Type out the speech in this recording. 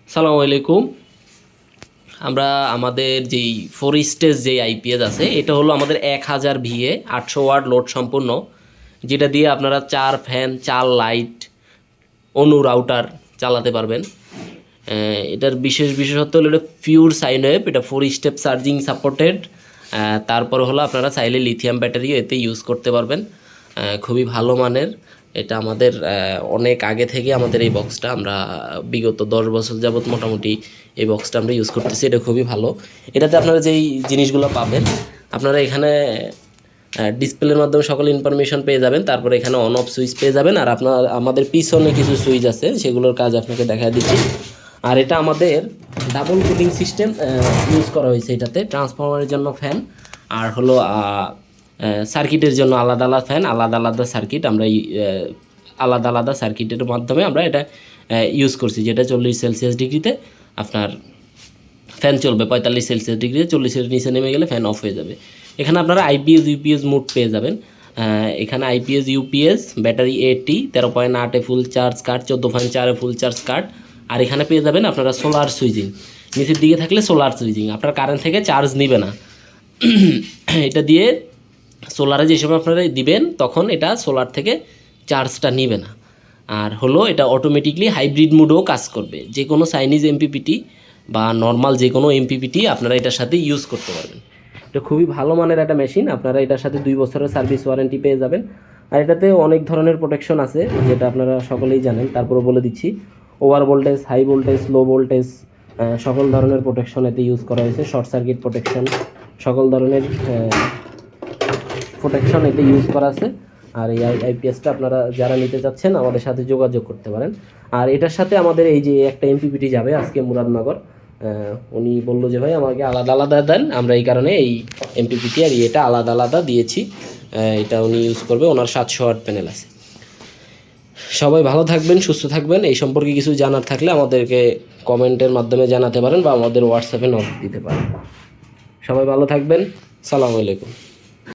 সালামু আলাইকুম। আমরা আমাদের যেই 4 স্টেজ যে আইপিএস আছে এটা হলো আমাদের 1000 ভিএ 800 ওয়াট লোড সম্পূর্ণ, যেটা দিয়ে আপনারা 4 ফ্যান 4 লাইট অনু রাউটার চালাতে পারবেন। এটার বিশেষত্ব হলো এটা পিওর সাইন ওয়েভ, এটা 4 স্টেপ চার্জিং সাপোর্টেড। তারপর হলো আপনারা চাইলে লিথিয়াম ব্যাটারিও এতে ইউজ করতে পারবেন। খুবই ভালো মানের। এটা আমাদের অনেক আগে থেকে আমাদের এই বক্সটা আমরা বিগত 10 বছর যাবত মোটামুটি এই বক্সটা আমরা ইউজ করতেছি। এটা খুবই ভালো। এটাতে আপনারা যেই জিনিসগুলো পাবেন, আপনারা এখানে ডিসপ্লের মাধ্যমে সকল ইনফরমেশন পেয়ে যাবেন। তারপরে এখানে অন অফ সুইচ পেয়ে যাবেন। আর আমাদের পিছনে কিছু সুইচ আছে, সেগুলোর কাজ আপনাকে দেখা দিচ্ছি। আর এটা আমাদের ডাবল কুলিং সিস্টেম ইউজ করা হয়েছে। এটাতে ট্রান্সফরমারের জন্য ফ্যান, আর হলো সার্কিটের জন্য আলাদা আলাদা ফ্যান, আলাদা আলাদা সার্কিট। আমরা আলাদা আলাদা সার্কিটের মাধ্যমে আমরা এটা ইউজ করছি, যেটা 40 সেলসিয়াস ডিগ্রিতে আপনার ফ্যান চলবে। 45 সেলসিয়াস ডিগ্রিতে 40-এর নিচে নেমে গেলে ফ্যান অফ হয়ে যাবে। এখানে আপনারা আইপিএস ইউপিএস মোড পেয়ে যাবেন। এখানে IPS UPS battery 80 13.8 full charge cut, 14.4 full charge cut. আর এখানে পেয়ে যাবেন আপনারা সোলার সুইচিং। নিচের দিকে থাকলে সোলার সুইচিং, আপনার কারেন্ট থেকে চার্জ নিবে না। এটা দিয়ে সোলারে যে সময় আপনারা দিবেন তখন এটা সোলার থেকে চার্জটা নিবে না। আর হলো এটা অটোমেটিকলি হাইব্রিড মোডেও কাজ করবে। যে কোনো চাইনিজ এমপিপিটি বা নর্মাল যে কোনো এমপিপিটি আপনারা এটার সাথে ইউজ করতে পারবেন। এটা খুবই ভালো মানের একটা মেশিন। আপনারা এটার সাথে 2 বছরের সার্ভিস ওয়ারেন্টি পেয়ে যাবেন। আর এটাতে অনেক ধরনের প্রোটেকশন আছে, যেটা আপনারা সকলেই জানেন। তারপরে বলে দিচ্ছি, over voltage, high voltage, low voltage সকল ধরনের প্রোটেকশন এতে ইউজ করা হয়েছে। শর্ট সার্কিট প্রোটেকশন, সকল ধরনের প্রোটেকশন এতে ইউজ করা আছে। আর এই আইপিএসটা আপনারা যারা নিতে চাচ্ছেন আমাদের সাথে যোগাযোগ করতে পারেন। আর এটার সাথে আমাদের এই যে একটা এমপিপিটি যাবে আজকে মুরাদনগর, উনি বললো যে ভাই আমাকে আলাদা আলাদা দেন। আমরা এই কারণে এই এমপিপিটি আর এটা আলাদা আলাদা দিয়েছি। এটা উনি ইউজ করবে, ওনার 700 ওয়াট প্যানেল আছে। সবাই ভালো থাকবেন, সুস্থ থাকবেন। এই সম্পর্কে কিছু জানার থাকলে আমাদেরকে কমেন্টের মাধ্যমে জানাতে পারেন বা আমাদের হোয়াটসঅ্যাপে নক দিতে পারেন। সবাই ভালো থাকবেন। সালামু আলাইকুম।